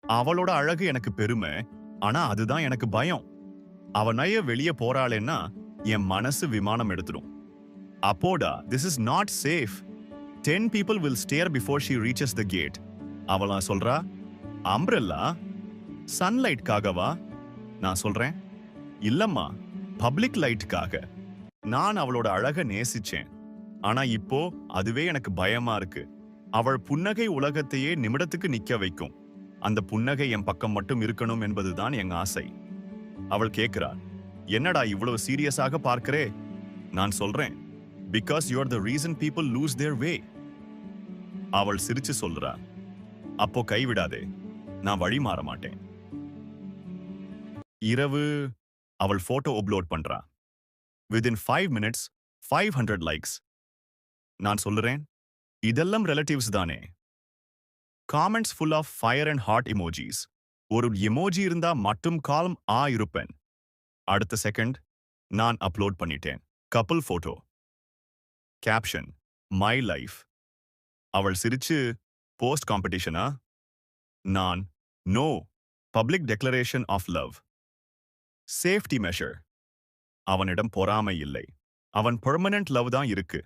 அவளோட அழகு எனக்கு பெருமை, ஆனா அதுதான் எனக்கு பயம். அவ நைய வெளிய போறாளேன்னா என் மனசு விமானம் எடுத்துடும். அப்போடா, this is not safe. 10 people will stare before she reaches the gate. அவளா சொல்றா, அம்ப்ரெல்லா சன்லைட்காகவா? நான் சொல்றேன், இல்லம்மா, பப்ளிக் லைட்டுக்காக. நான் அவளோட அழக நேசிச்சேன். ஆனா இப்போ அதுவே எனக்கு பயமா இருக்கு. அவள் புன்னகை உலகத்தையே நிமிடத்துக்கு நிக்க வைக்கும். அந்த புன்னகை என் பக்கம் மட்டும் இருக்கணும் என்பதுதான் என் ஆசை. அவள் கேட்கிறாள், என்னடா இவ்வளவு சீரியஸாக பார்க்கிறே? நான் சொல்றேன், because you are the reason people lose their way. அவள் சிரிச்சு சொல்றா, அப்போ கைவிடாதே, நான் வழி மாற மாட்டேன். இரவு அவள் போட்டோ அப்லோட் பண்றா. Within 5 minutes 500 likes. நான் சொல்லுறேன், இதெல்லாம் ரிலேட்டிவ்ஸ் தானே. Comments full of fire and heart emojis. ஒரு எமோஜி இருந்தா மட்டும் காலம் இருப்பேன். அடுத்த செகண்ட் நான் அப்லோட் பண்ணிட்டேன். Couple photo. Caption, my life. அவள் சிரிச்சு, போஸ்ட் காம்படிஷனா? நான், no, public declaration of love. Safety measure. அவனிடம் பொறாமை இல்லை. அவன் பெர்மனன்ட் லவ் தான் இருக்கு.